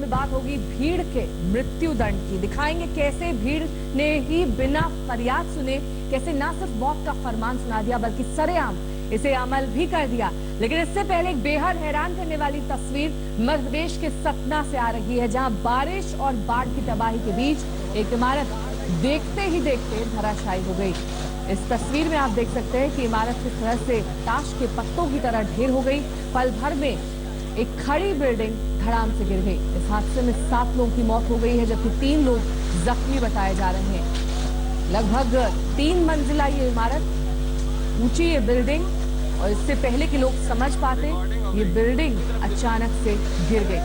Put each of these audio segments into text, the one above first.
में बात होगी भीड़ के मृत्यु दंड की। दिखाएंगे कैसे भीड़ ने ही बिना फरियाद सुने कैसे ना सिर्फ मौत का फरमान सुना दिया बल्कि सरेआम इसे अमल भी कर दिया। लेकिन इससे पहले एक बेहद हैरान करने वाली तस्वीर मध्य प्रदेश के सतना से आ रही है, जहां बारिश और बाढ़ की तबाही के बीच एक इमारत देखते ही देखते धराशायी हो गई। इस तस्वीर में आप देख सकते हैं कि इमारत किस तरह से ताश के पत्तों की तरह ढेर हो गई। पल भर में एक खड़ी बिल्डिंग धड़ाम से गिर गई। इस हादसे में 7 लोगों की मौत हो गई है, जबकि 3 लोग जख्मी बताए जा रहे हैं। लगभग 3 मंजिला ये इमारत, ऊंची ये बिल्डिंग, और इससे पहले कि लोग समझ पाते ये बिल्डिंग अचानक से गिर गई।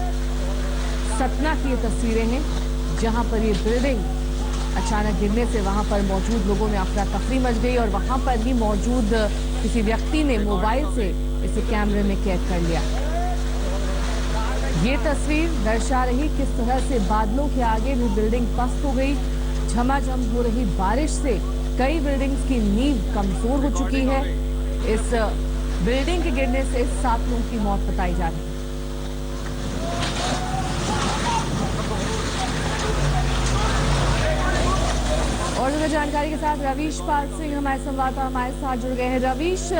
सतना की ये तस्वीरें हैं जहां पर ये बिल्डिंग अचानक गिरने से वहां पर मौजूद लोगों में अफरा तफरी मच गई और वहां पर ही मौजूद किसी व्यक्ति ने मोबाइल से इसे कैमरे में कैद कर लिया। ये तस्वीर दर्शा रही किस तरह से बादलों के आगे भी बिल्डिंग पस्त हो गई। झमाझम हो रही बारिश से कई बिल्डिंग्स की नींव कमजोर हो चुकी है। इस बिल्डिंग के गिरने से 7 लोगों की मौत बताई जा रही है। और ज्यादा जानकारी के साथ रवीश पाल सिंह हमारे संवाददाता हमारे साथ जुड़ गए हैं। रवीश,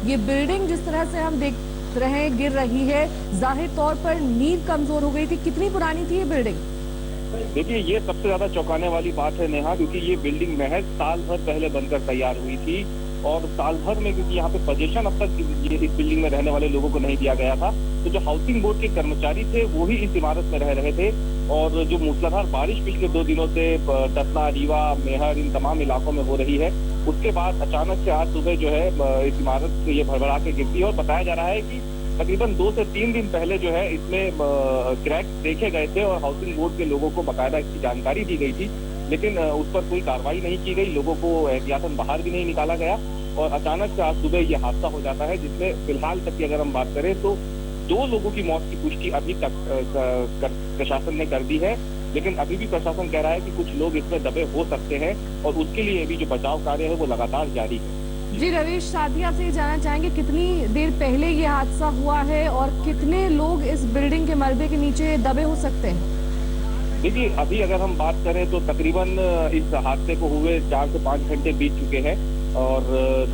ये बिल्डिंग जिस तरह से हम देख रहे हैं गिर रही है, जाहिर तौर पर नींव कमजोर हो गई थी। कितनी पुरानी थी ये बिल्डिंग? देखिए, ये सबसे ज्यादा चौंकाने वाली बात है नेहा, क्योंकि ये बिल्डिंग महज साल भर पहले बनकर तैयार हुई थी और साल भर में क्योंकि यहाँ पे पोजीशन अब तक ये इस बिल्डिंग में रहने वाले लोगों को नहीं दिया गया था, तो जो हाउसिंग बोर्ड के कर्मचारी थे वो ही इस इमारत में रह रहे थे। और जो मूसलाधार बारिश पिछले 2 दिनों से सतना, रीवा, मेहर, इन तमाम इलाकों में हो रही है, उसके बाद अचानक से आज सुबह जो है इस इमारत से ये भरभरा के गिरती है। और बताया जा रहा है कि तकरीबन 2 से 3 दिन पहले जो है इसमें क्रैक देखे गए थे और हाउसिंग बोर्ड के लोगों को बाकायदा इसकी जानकारी दी गई थी, लेकिन उस पर कोई कार्रवाई नहीं की गई, लोगों को एहतियातन बाहर भी नहीं निकाला गया। और अचानक से आज सुबह ये हादसा हो जाता है, जिसमें फिलहाल तक की अगर हम बात करें तो 2 लोगों की मौत की पुष्टि अभी तक प्रशासन ने कर दी है, लेकिन अभी भी प्रशासन कह रहा है कि कुछ लोग इसमें दबे हो सकते हैं और उसके लिए अभी जो बचाव कार्य है वो लगातार जारी है। जी रवीश, साथ ही आपसे ये जानना चाहेंगे कितनी देर पहले ये हादसा हुआ है और कितने लोग इस बिल्डिंग के मलबे के नीचे दबे हो सकते हैं? देखिए, अभी अगर हम बात करें तो तकरीबन इस हादसे को हुए 4 से 5 घंटे बीत चुके हैं और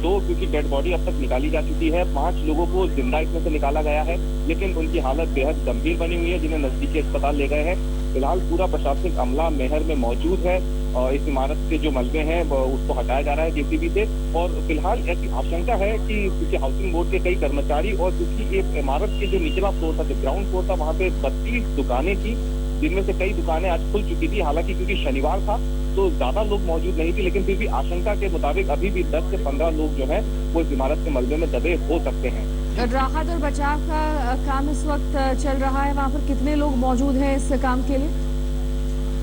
2 क्योंकि डेड बॉडी अब तक निकाली जा चुकी है। 5 लोगों को जिंदा इसमें से निकाला गया है, लेकिन उनकी हालत बेहद गंभीर बनी हुई है, जिन्हें नजदीकी अस्पताल ले गए हैं। फिलहाल पूरा प्रशासनिक अमला मेहर में मौजूद है और इस इमारत के जो मलबे हैं उसको हटाया जा रहा है जेसीबी से। और फिलहाल ऐसी आशंका है कि क्योंकि हाउसिंग बोर्ड के कई कर्मचारी और क्योंकि एक इमारत के जो निचला फ्लोर था, जो ग्राउंड फ्लोर था, वहाँ पे 32 दुकानें थी, जिनमें से कई दुकानें आज खुल चुकी थी। हालांकि क्योंकि शनिवार था तो ज्यादा लोग मौजूद नहीं थे, लेकिन फिर भी आशंका के मुताबिक अभी भी 10 से 15 लोग जो है वो इस इमारत के मलबे में दबे हो सकते हैं। राहत और बचाव का काम इस वक्त चल रहा है, वहाँ पर कितने लोग मौजूद हैं इस काम के लिए?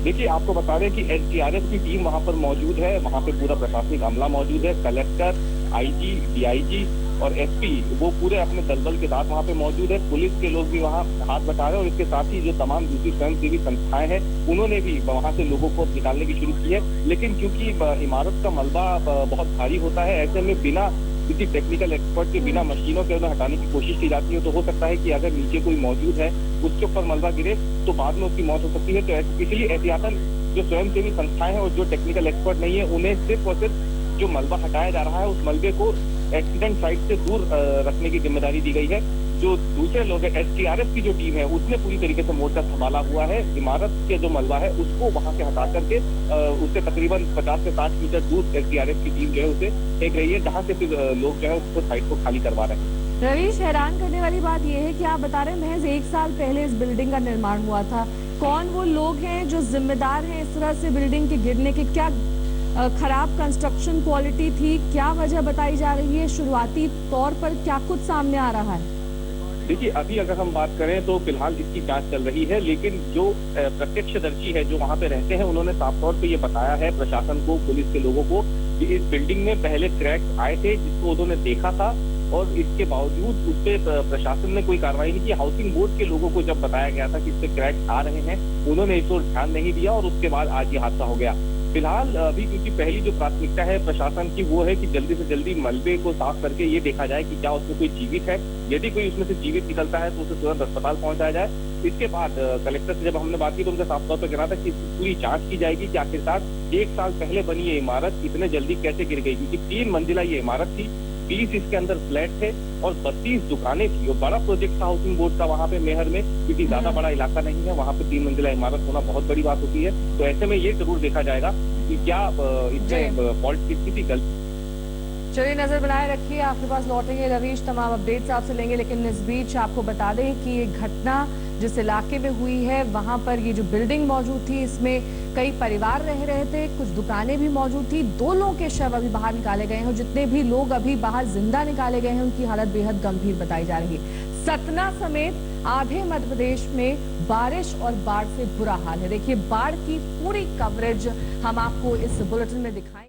देखिए, आपको बता दें कि एसडीआरएफ की टीम वहाँ पर मौजूद है, वहाँ पे पूरा प्रशासनिक अमला मौजूद है। कलेक्टर, आईजी, डीआईजी और एसपी वो पूरे अपने दलबल के साथ वहाँ पे मौजूद है। पुलिस के लोग भी वहाँ हाथ बटा रहे हैं और इसके साथ ही जो तमाम दूसरी स्वयंसेवी संस्थाएं हैं उन्होंने भी वहाँ से लोगों को निकालने की शुरू की है। लेकिन क्योंकि इमारत का मलबा बहुत भारी होता है, ऐसे में बिना किसी टेक्निकल एक्सपर्ट के, बिना मशीनों के उन्हें हटाने की कोशिश की जाती है, तो हो सकता है कि अगर नीचे कोई मौजूद है उसके ऊपर मलबा गिरे तो बाद में उसकी मौत हो सकती है। तो इसलिए एहतियातन जो स्वयंसेवी संस्थाएं हैं और जो टेक्निकल एक्सपर्ट नहीं है उन्हें सिर्फ और सिर्फ जो मलबा हटाया जा रहा है उस मलबे को एक्सीडेंट साइट से दूर रखने की जिम्मेदारी दी गई है। जो दूसरे लोग हैं, एसडीआरएफ की जो टीम है उसने पूरी तरीके से मोर्चा संभाला हुआ है। इमारत के जो मलबा है उसको वहां से हटा करके उससे तकरीबन 50 से 60 मीटर दूर एसडीआरएफ की टीम जो है उसे फेंक रही है, जहां से फिर लोग जो है उसको साइट को खाली करवा रहे हैं। रवीश, हैरान करने वाली बात यह है कि आप बता रहे हैं महज 1 साल पहले इस बिल्डिंग का निर्माण हुआ था। कौन वो लोग हैं जो जिम्मेदार हैं इस तरह से बिल्डिंग के गिरने के? क्या खराब कंस्ट्रक्शन क्वालिटी थी? क्या वजह बताई जा रही है? शुरुआती तौर पर क्या कुछ सामने आ रहा है? देखिए, अभी अगर हम बात करें तो फिलहाल इसकी जांच चल रही है, लेकिन जो प्रत्यक्षदर्शी है जो वहाँ पे रहते हैं उन्होंने साफ तौर पे ये बताया है प्रशासन को, पुलिस के लोगों को, कि इस बिल्डिंग में पहले क्रैक आए थे जिसको उन्होंने देखा था और इसके बावजूद उस पर प्रशासन ने कोई कार्रवाई नहीं की। हाउसिंग बोर्ड के लोगों को जब बताया गया था कि इस पे क्रैक आ रहे हैं, उन्होंने इस ओर ध्यान नहीं दिया और उसके बाद आज ये हादसा हो गया। फिलहाल अभी क्योंकि पहली जो प्राथमिकता है प्रशासन की वो है कि जल्दी से जल्दी मलबे को साफ करके ये देखा जाए कि क्या उसमें कोई जीवित है। यदि कोई उसमें से जीवित निकलता है तो उसे तुरंत अस्पताल पहुंचाया जाए। इसके बाद कलेक्टर से जब हमने बात की तो उनका साफ तौर पर कहना था कि पूरी जांच की जाएगी कि आखिरकार 1 साल पहले बनी ये इमारत इतने जल्दी कैसे गिर गई, क्योंकि 3 मंजिला ये इमारत थी, 20 इसके अंदर फ्लैट थे और 32 दुकानें थी। और बड़ा प्रोजेक्ट था हाउसिंग बोर्ड का वहां पे मेहर में, क्योंकि ज्यादा बड़ा इलाका नहीं है, वहां पे 3 मंजिला इमारत होना बहुत बड़ी बात होती है। तो ऐसे में ये जरूर देखा जाएगा कि क्या इसमें फॉल्ट किसकी थी, गलती। चलिए नजर बनाए रखिए, आपके पास लौटेंगे रवीश, तमाम अपडेट्स आपसे लेंगे। लेकिन इस बीच आपको बता दें कि ये घटना जिस इलाके में हुई है वहां पर ये जो बिल्डिंग मौजूद थी इसमें कई परिवार रह रहे थे, कुछ दुकानें भी मौजूद थी। 2 लोगों के शव अभी बाहर निकाले गए हैं। जितने भी लोग अभी बाहर जिंदा निकाले गए हैं उनकी हालत बेहद गंभीर बताई जा रही है। सतना समेत आधे मध्य प्रदेश में बारिश और बाढ़ से बुरा हाल है। देखिए बाढ़ की पूरी कवरेज हम आपको इस बुलेटिन में दिखाएं।